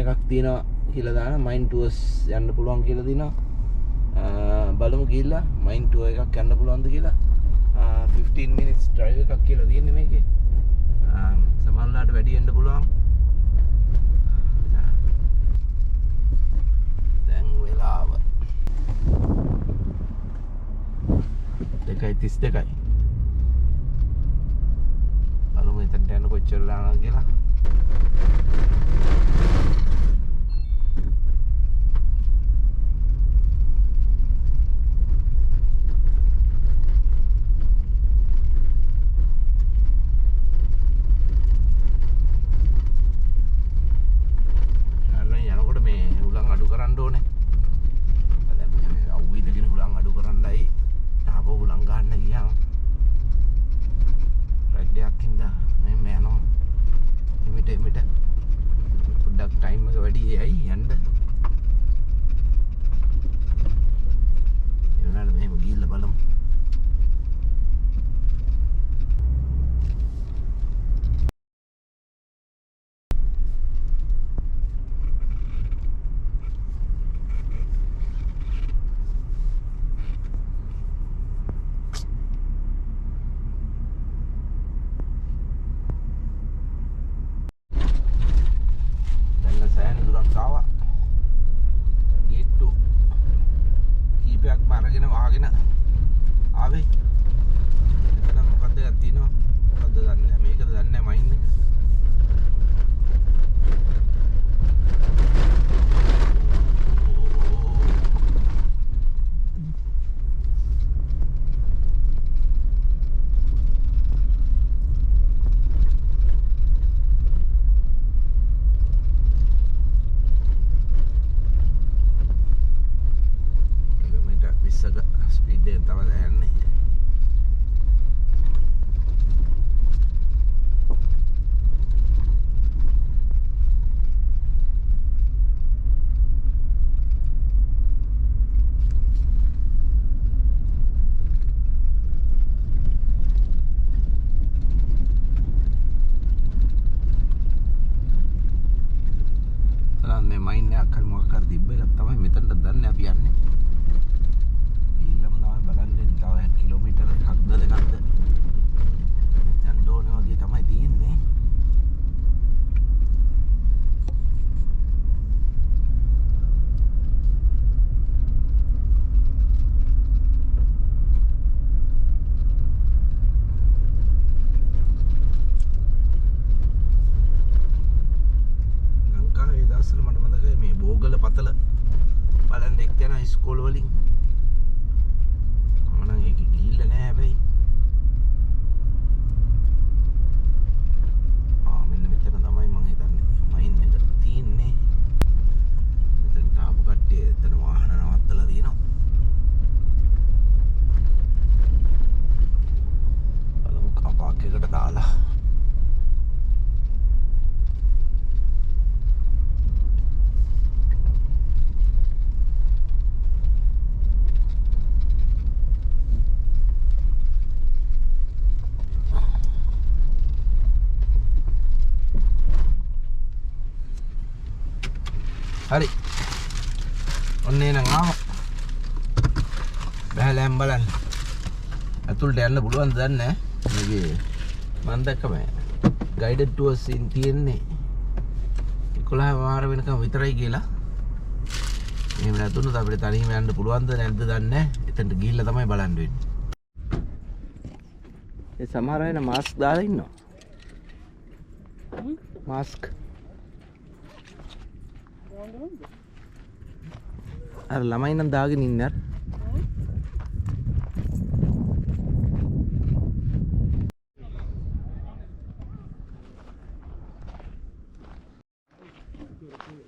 එකක් තියෙනවා කියලා දාන මයින් ටුවර්ස් යන්න පුළුවන් කියලා දිනවා බලමු ගිහිල්ලා මයින් ටුවර් එකක් යන්න පුළුවන්ද කියලා 15 minutes drive එකක් කියලා තියෙන්නේ මේකේ සමහරවිට වැඩි වෙන්න පුළුවන් දැන් වෙලාව 2:32යි බලමු එතනට යන්න කොච්චර ලානවද කියලා ස්කෝල් වලින් මම නම් ඒක ගිහිල්ලා නෑ හැබැයි මෙන්න මෙතන තමයි මම හිතන්නේ මයින් එක තියෙන්නේ මෙතන තාපු කට්ටිය එතන වාහන නවත්තලා තියෙනවා බලමු කපාක් එකට දාලා හරි ඔන්න එනං ආවා බෑලෑම් බලන්න ඇතුළට යන්න පුළුවන්ද දන්නේ නැහැ මේකේ මම දැක්කම ගයිඩඩ් ටුවර්ස් තියෙන්නේ 11 වාර වෙනකම් විතරයි කියලා එහෙම නැතුනොත් අපිට තනියම යන්න පුළුවන්ද නැද්ද දන්නේ නැහැ එතනට ගිහිල්ලා තමයි බලන්න වෙන්නේ ඒ සමහර අය මාස්ක් දාලා ඉන්නවා මාස්ක් අර ළමයි නම් දාගෙන ඉන්නේ අර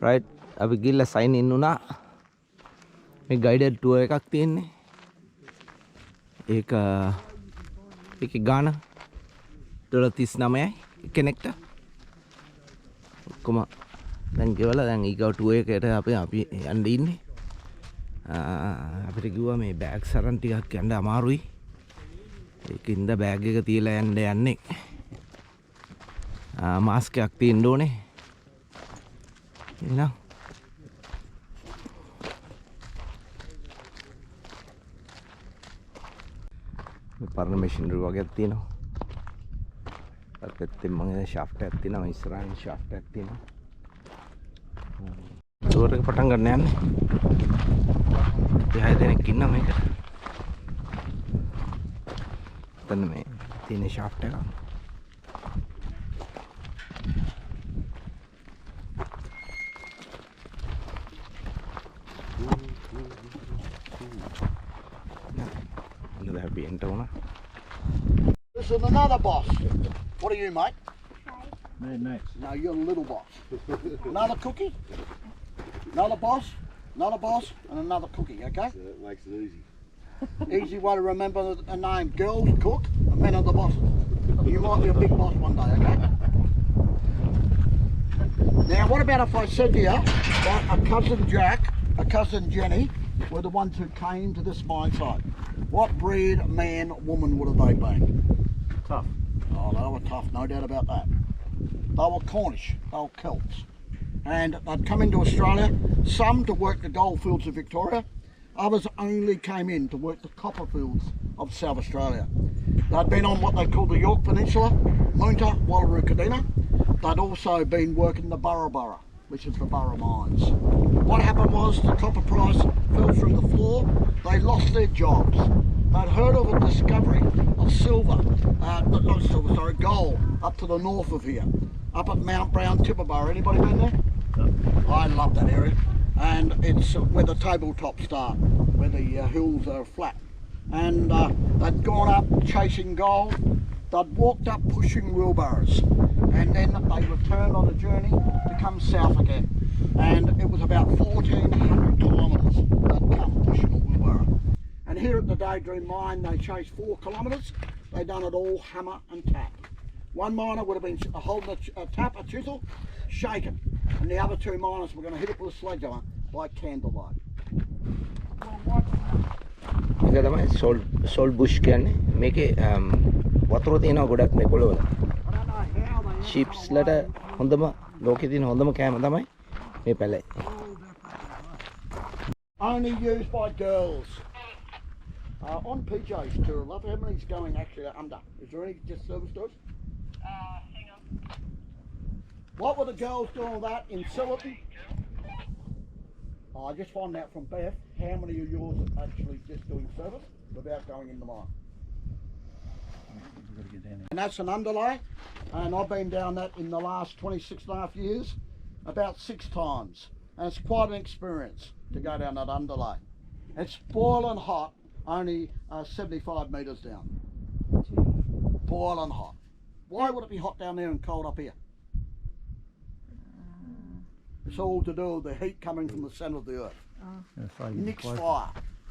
right අපි ගිහලා සයින් ඉන් වුණා මේ ගයිඩඩ් ටුවර් එකක් තියෙන්නේ ඒකේ ගාන $39යි කෙනෙක්ට ඔක්කොම දැන් ගෙවලා දැන් ඊගව ටුවර් එකට අපි යන්න ඉන්නේ අපිට කිව්වා මේ බෑග්ස් අරන් ටිකක් යන්න අමාරුයි ඒකින්ද බෑග් එක තියලා යන්නේ මාස්ක් එකක් තියෙන්න ඕනේ එහෙනම් මේ පරණ මැෂිනරි වගේක් තියෙනවා. අර පැත්තෙන් මම ෂාෆ්ට් එකක් තියෙනවා. ඉස්සරහින් ෂාෆ්ට් එකක් තියෙනවා. ටුවර් එක පටන් ගන්න යන්නේ. 6 දෙනෙක් ඉන්නවා මේකට. එතන මේ තියෙන ෂාෆ්ට් එක. This is another boss. What are you, mate? Mad mates. No, you're a little boss. Another cookie, another boss, another boss, and another cookie, okay? So that makes it easy. Easy way to remember a name. Girls cook, and men are the bosses. You might be a big boss one day, okay? Now, what about if I said to you that a cousin Jack, a cousin Jenny were the ones who came to this mine site? What breed, man, woman would have they been? Tough. Oh, they were tough, no doubt about that. They were Cornish, they were Celts. And they'd come into Australia, some to work the goldfields of Victoria, others only came in to work the copper fields of South Australia. They'd been on what they call the York Peninsula, Moonta, Wallaroo, Kadina. They'd also been working the Burra, which is the Burra mines. What happened was the copper price fell through the floor, they lost their jobs. They'd heard of a discovery of silver, not silver, sorry, gold, up to the north of here, up at Mount Brown, Tibooburra. Anybody been there? No. I love that area. And it's where the tabletops start, where the hills are flat. And they'd gone up chasing gold, they'd walked up pushing wheelbarrows, and then they returned on a journey to come south again. And it was about 1,400 kilometres they'd come pushing a wheelbarrow. And here at the Daydream Mine, they chased 4 kilometres. They done it all hammer and tap. One miner would have been holding a tap, a chisel, shaking, and the other 2 miners were going to hit it with a sledgehammer by candlelight. මේක තමයි soul Bush කියන්නේ. මේකේ වතුර තියෙනවා ගොඩක් මේ පොළවල. ෂිප්ස් ලට හොඳම ලෝකේ තියෙන හොඳම කෑම තමයි මේ පැලේ. Only used by girls. On PJ's tour, love, how many's going actually under? Is there any just service tours? Hang on. What were the girls doing all that in Silverton? I just found out from Beth how many of yours are actually just doing service without going in the mine. And that's an underlay, and I've been down that in the last 26.5 years about 6 times, and it's quite an experience to go down that underlay. It's boiling hot, only 75 metres down. Boiling hot. Why would it be hot down there and cold up here? It's all to do with the heat coming from the centre of the earth. Nick's fire.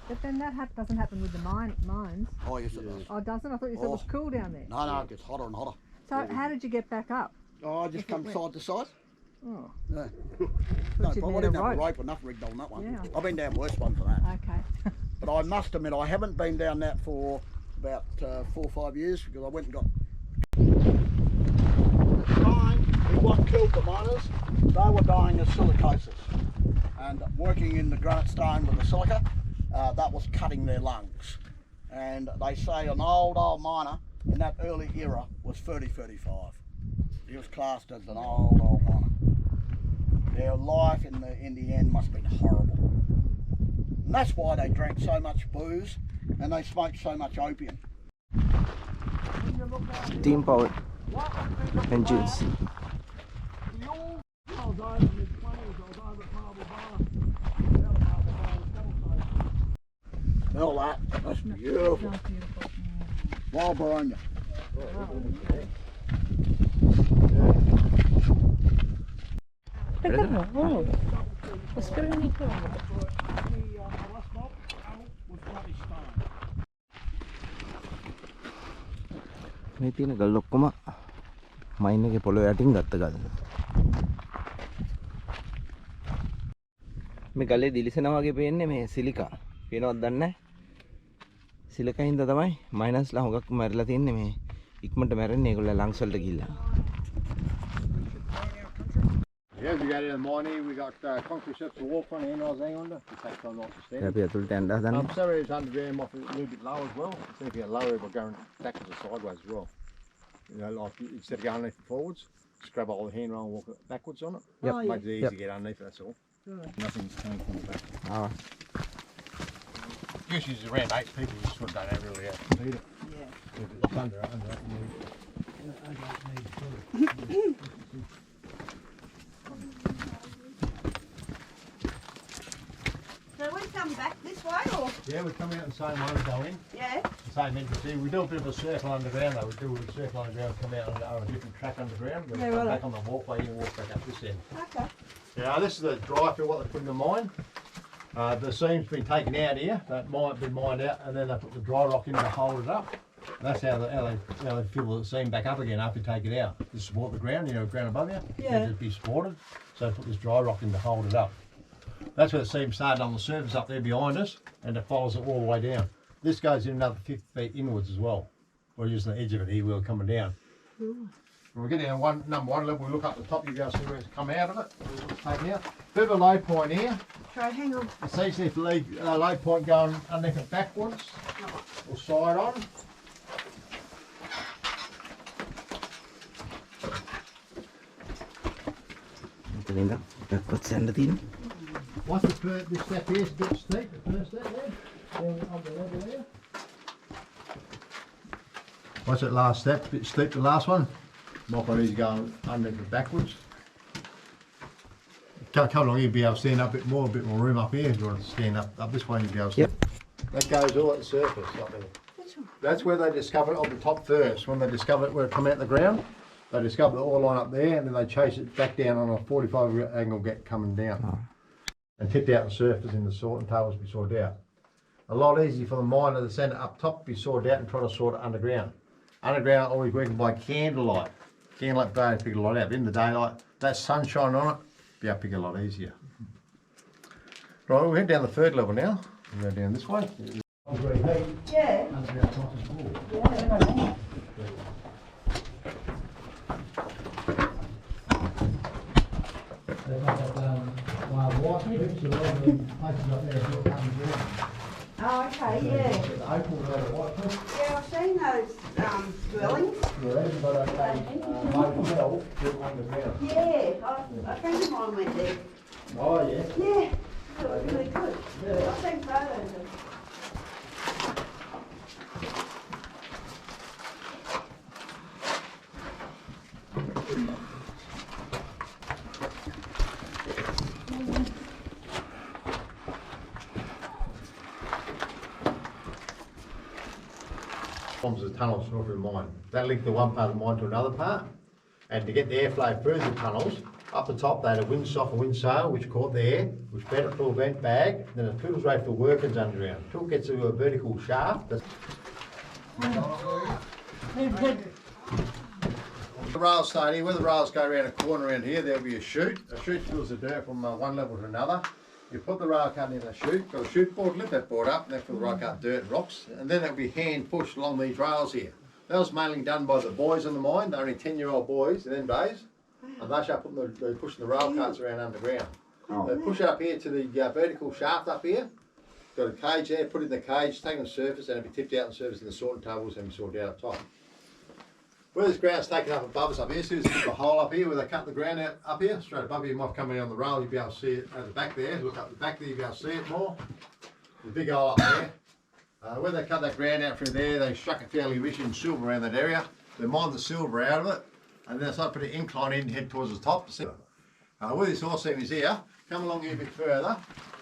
But then that doesn't happen with the mines. Oh yes it does. Oh, doesn't? I thought you said it was cool down there. No, it gets hotter and hotter. So how did you get back up? Oh, I just come side to side. Oh, Yeah. Thought No, you'd but I need a didn't have a rope. rope enough rigged on that one. Yeah. I've been down worse ones than that. okay. But I must admit, I haven't been down that for about 4 or 5 years because I went and got. The time is what killed the miners. They were dying of silicosis and working in the granite stone with the silica. That was cutting their lungs. And they say an old miner in that early era was 30-35. He was classed as an old miner. Their life in the end must have been horrible. And that's why they drank so much booze and they smoked so much opium. Steam powered engines. Smell that? That's beautiful. Wild Baranya. මේ තියෙන ගල් ඔක්කොම මයින් එකේ පොළොව යටින් ගත්ත ගල්. මේ ගලේ දිලිසෙනා වගේ පේන්නේ මේ සිලිකා. පේනවද දන්නේ නැහැ. සිලිකා හින්දා තමයි මයිනස්ලා හොඟක් මැරිලා තින්නේ මේ ඉක්මනට මැරෙන්නේ ඒගොල්ලෝ ලංග්ස් වලට ගිහිල්ලා. Yeah, we got in the mine here. We got concrete steps to walk on and I was hanging under. It takes time not to stand. අපි අතුලට යන්න හදන්නේ. Some areas underground might be a little bit low as well. So if you get lower by going backwards or sideways as well. You know, like instead of going underneath and forwards, just grab a hold of the handrail and walk backwards on it. Yep. Oh, Makes it easy Yep. to get underneath, that's all. Right. Nothing's coming from the back. ආ. Usually it's around 8 people, you sort of don't have really have to feed it. Yeah. If it's under it. So we come back this way, or Yeah, we come out the same way, go in, yeah? the same entrance here. We do a bit of a circle underground though. We do a circle underground, come out on a different track underground. We Yeah, come right. back on the walkway and walk back up this end. Okay. Yeah, this is the dry fill what they put in the mine. The seam's been taken out here, that might be mined out, and then they put the dry rock in to hold it up. And that's how they fill the seam back up again after you take it out. To support the ground, you know, ground above you. Yeah. It to be supported. So they put this dry rock in to hold it up. That's where the seam started on the surface up there behind us, and it follows it all the way down. This goes in another 50 feet inwards as well. We're using the edge of it here, we're coming down. When we get down number one level, we look up the top, you go see where it's come out of it, it's taken out. Bit of a low point here. Try, hang on. It's easily a low point going underneath it backwards or side on. මෙතන ඉඳන් backwards යන්න තියෙන්නේ. What's this step here? It's a bit steep, the first step there. Then on the level there. What's that last step? Bit steep, the last one. Not quite easy going underneath it backwards. Come along here, be able to stand up a bit more room up here. If you want to stand up this way, you'll be able to. Yep. That goes all at the surface up there. That's where they discovered it on the top first. When they discovered it where it come out of the ground, they discovered the oil line up there, and then they chase it back down on a 45 angle get coming down. And tipped out the surface in the sort and tables be sorted out. A lot easier for the miner to send it up top, be sorted out and try to sort it underground. Underground always working by candlelight. Candlelight burn pick a lot out. But in the daylight, that sunshine on it, be able to pick a lot easier. Right, we'll head down the third level now. We'll go down this way. Yeah. Oh, okay, yeah. Yeah, I've seen those dwellings. Yeah, a friend of mine went there. Oh yeah. Yeah, it was really good. I've seen photos of. Forms of tunnels through the mine. That link the one part of the mine to another part. And to get the airflow through the tunnels, up the top they had a windsock and windsail which caught the air, which fed it through a vent bag, then it filters right for the workers underground. Till it gets to a vertical shaft. The rails start here, where the rails go around a corner around here, there'll be a chute. A chute fills the dirt from one level to another. You put the rail cart in the chute, got a chute board, lift that board up, and then fill the rail cart dirt and rocks, and then it'll be hand pushed along these rails here. That was mainly done by the boys in the mine. They're only 10-year-old boys in them days, and they start pushing the rail carts around underground. They push it up here to the vertical shaft up here. Got a cage there, put it in the cage, take on the surface, and it'll be tipped out on the surface in the sorting tables and be sorted out up top. Where this ground's taken up above us up here, see there's a hole up here where they cut the ground out up here, straight above you. You might come in on the rail, you'll be able to see it at the back there. Look up the back there, you'll be able to see it more. There's a big hole up there. Where they cut that ground out through there, they struck it fairly rich in silver around that area. They mined the silver out of it, and then they started putting an incline in, head towards the top. Where this ore seam is here, come along here a bit further.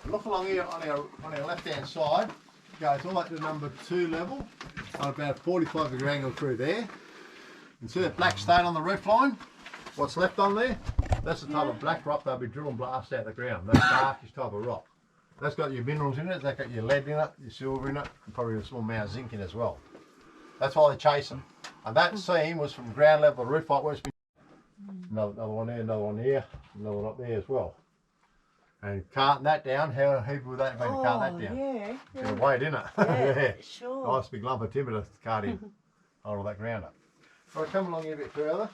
Look along here on our left-hand side. It goes all up to number 2 level, on about a 45-degree angle through there. You see that black stone on the roof line? What's left on there? That's the type of black rock they'll be drill and blast out of the ground. That darkish type of rock. That's got your minerals in it, that's got your lead in it, your silver in it, and probably a small amount of zinc in it as well. That's why they chase them. And that seam was from ground level to roof like where it's been. Another one there, another one here, another one up there as well. And carting that down, how heavy would that have been to cart that down? Yeah. It's a weight, isn't it? Yeah, sure. Nice big lump of timber to cart in, hold all that ground up. Right, come along here a bit further.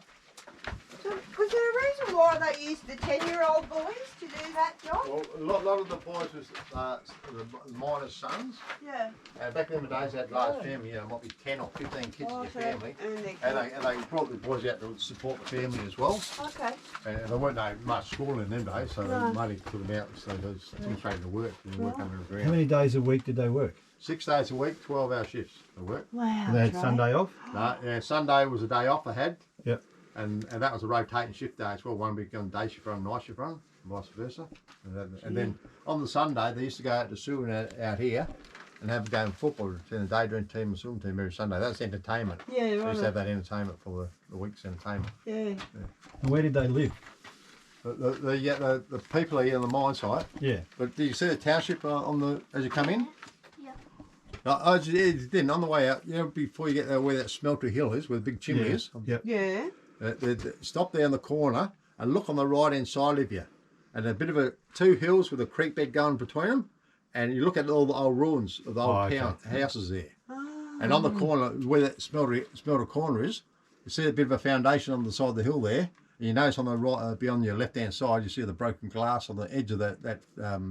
So Was there a reason why they used the 10-year-old boys to do that job? Well, a lot of the boys was the miners' sons. Yeah. Back in the days, they had large family. You know, might be 10 or 15 kids in your family, And they brought the boys out to support the family as well. okay. And there weren't no much school in them days, so they mainly took them out so those demonstrated to work and work under the ground. How many days a week did they work? 6 days a week, 12-hour shifts they work. Wow. And they had Sunday off? No, yeah, Sunday was a day off they had. Yep. And that was a rotating shift day as well. One week on day shift run, night shift run, vice versa. And then on the Sunday, they used to go out to swimming out here and have a game of football between the Daydream team and swimming team every Sunday. That's entertainment. Yeah, They right. used to have that entertainment for the week's entertainment. Yeah. And where did they live? The people are here on the mine site. Yeah. But do you see the township as you come in? Yeah. I didn't. On the way out, you know, before you get there where that smelter hill is, where the big chimney is. Yep. Yeah. Stop there in the corner and look on the right hand side of you. And a bit of two hills with a creek bed going between them. And you look at all the old ruins of the old town houses there. Oh. And on the corner, where that smelter corner is, you see a bit of a foundation on the side of the hill there. And you notice on the right, beyond your left-hand side, you see the broken glass on the edge of that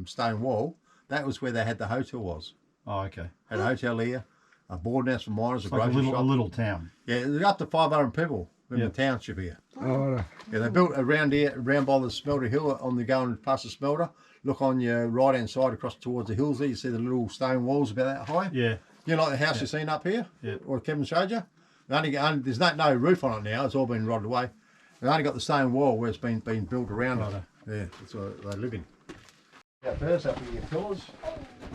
stone wall. That was where they had the hotel was. Oh, okay. Had a hotel here, a boarding house for miners, a Like grocery shop. a little town. Yeah, there's up to 500 people in the township here. Oh, Yeah, they built around here, around by the smelter hill, on the going past the smelter. Look on your right-hand side across towards the hills there. You see the little stone walls about that high. Yeah. You know, like the house you've seen up here, or Kevin showed you. There's no roof on it now. It's all been rotted away. They only got the stone wall where it's been built around it. Yeah, that's where they live in. Yeah, first up with your pillars.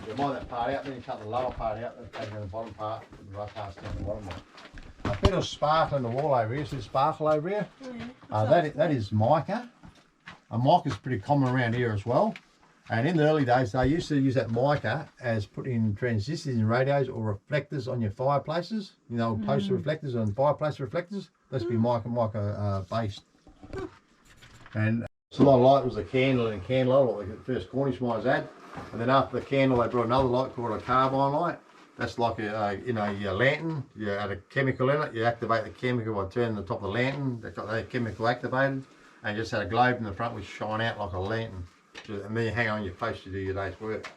You mine that part out, then you cut the lower part out, and take the bottom part, the right part's down the bottom one. A bit of sparkle in the wall over here. See sparkle over here? That is mica. Mica is pretty common around here as well. And in the early days, they used to use that mica as put in transistors in radios or reflectors on your fireplaces. You know, poster reflectors and fireplace reflectors. That's be mica based. And so a lot of light was a candle and candle, like the first Cornish miners had. And then after the candle, they brought another light called a carbine light. That's like your lantern. You add a chemical in it. You activate the chemical by turning the top of the lantern. They got that chemical activated, and you just had a globe in the front which shine out like a lantern. And then you hang on your face to do your day's work.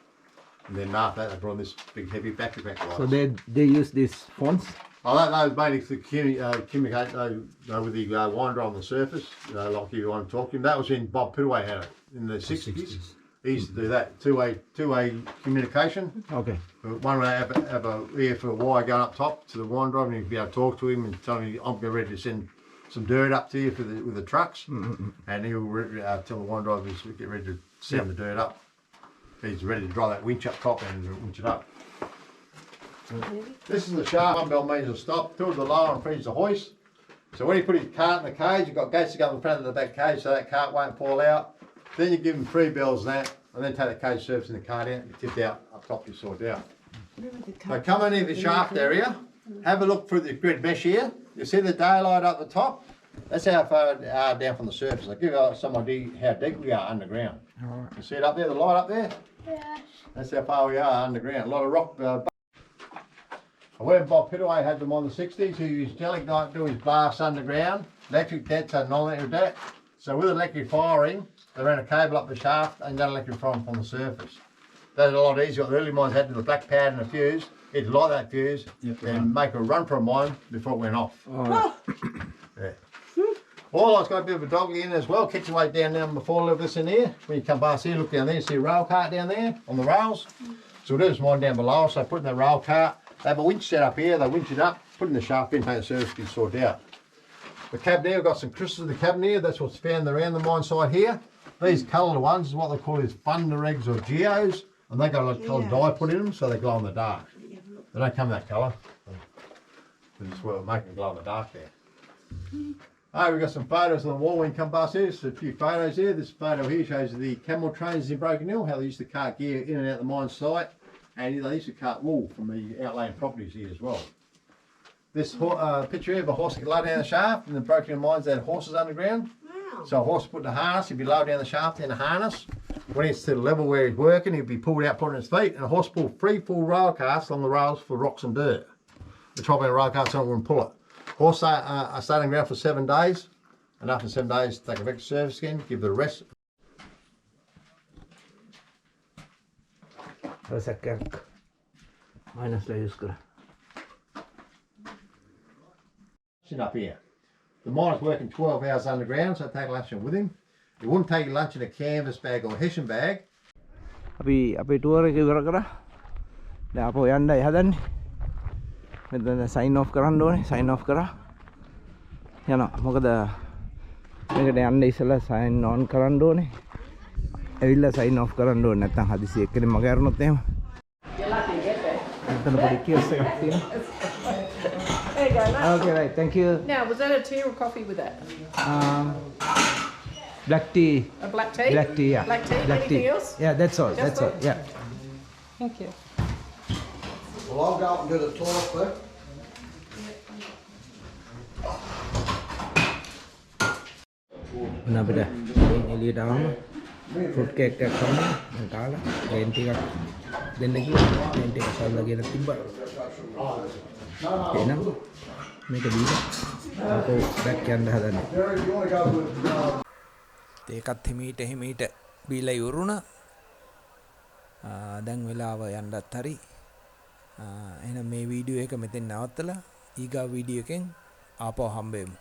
And then after that, they brought this big heavy battery back lights. so they use these fonts. Oh, that was mainly to communicate with the winder on the surface, like you want to talk to him. That was in Bob Pittaway had it in the 60s. He used to do that, two-way communication. Okay. One would have a ear for a wire going up top to the winder, and you'd be able to talk to him and tell him, I'm ready to send some dirt up to you with the trucks. And he'll tell the winder drivers to get ready to send the dirt up. He's ready to drive that winch up top and winch it up. This is the shaft. 1 bell means a stop. 2 of the lower and 3 is the hoist. So when you put his cart in the cage, you've got gates to go in front of the back cage so that cart won't fall out. Then you give him 3 bells and that, and then take the cage surface in the cart out, you tip out, up top you sort out. So come in the shaft area, have a look through the grid mesh here. You see the daylight up the top? That's how far down from the surface. I'll give you some idea how deep we are underground. You see it up there, the light up there? Yes. That's how far we are underground. A lot of rock. When Bob Pittaway had them on the 60s, he used gelignite to do his blasts underground. Electric debts and non-electric debt. So with electric firing, they ran a cable up the shaft and got electric firing from the surface. That's a lot easier. The early mines had the black pad and a fuse. He'd light that fuse and make a run for a mine before it went off. Yeah. Well, I've got a bit of a dog in as well. Catch your weight down the floor level this in here. When you come past here, look down there, you see a rail cart down there on the rails. So we'll do this mine down below. So put in the rail cart. They have a winch set up here. They winch it up, put in the shaft in, take the surface, get sorted out. The cabinet, we've got some crystals in the cabinet here. That's what's found around the mine side here. These coloured ones is what they call thunder eggs or geos. And they got a coloured dye put in them so they glow in the dark. They don't come that colour. This is what we're making glow in the dark there. Oh, we've got some photos on the wall when you come past here. There's a few photos here. This photo here shows the camel trains in Broken Hill, how they used to cart gear in and out the mine site. And they used to cart wool from the outlying properties here as well. This picture here of a horse that could low down the shaft. In the Broken Hill mines, they had horses underground. Wow. So a horse put in a harness, he'd be low down the shaft in a harness. When he's to the level where he's working, he'd be pulled out, put on his feet, and a horse pulled 3 full rail casts on the rails for rocks and dirt. The top end of the rail cast, someone wouldn't pull it. Horse stayed on ground for 7 days. And after 7 days, take it back to service again, give it a rest. Minus la use kara. Sit up here. The miner's working 12 hours underground, so take lunch in with him. You wouldn't take your lunch in a canvas bag or Hessian bag. අපි අපේ tour එක ඉවර කරා. දැන් අපෝ යන්නයි හදන්නේ. මෙතන සයින් ඔෆ් කරන්න ඕනේ. සයින් ඔෆ් කරා. යනවා. මොකද මේකට යන්න ඉස්සෙල්ලා සයින් ඔන් කරන්න ඕනේ. ඇවිල්ලා සයින් ඔෆ් කරන්න ඕනේ. නැත්නම් හදිසි එක්කෙනෙක් මග අරනොත් එහෙම. මෙතන පොඩි කියස් එකක් තියෙනවා. There you go, mate. Okay, right. Thank you. Now, was that a tea or coffee with that? Black tea. A black tea? Black tea, yeah. Black tea? Black Anything tea. else? Yeah, that's all. Just That's all. that? Yeah. Thank you. Well, I'll go up and do the toilet first. Nah, beda. Ini lihat awam. Fruit cake එකක් කන්න. මම කාලා green tea එකක් දෙන්න කිව්වා. green tea එකක් සල්ලා කියලා තිබ්බා. එහෙනම් මේක දීලා අපෝ බෑක් යන්න හදන්නේ. ඒකත් හිමීට බීලා ඉවරුණා. දැන් වෙලාව යන්නත් හරි. එහෙනම් මේ වීඩියෝ එක මෙතෙන් නවත්තලා ඊගා වීඩියෝ එකෙන් ආපහු හම්බෙමු.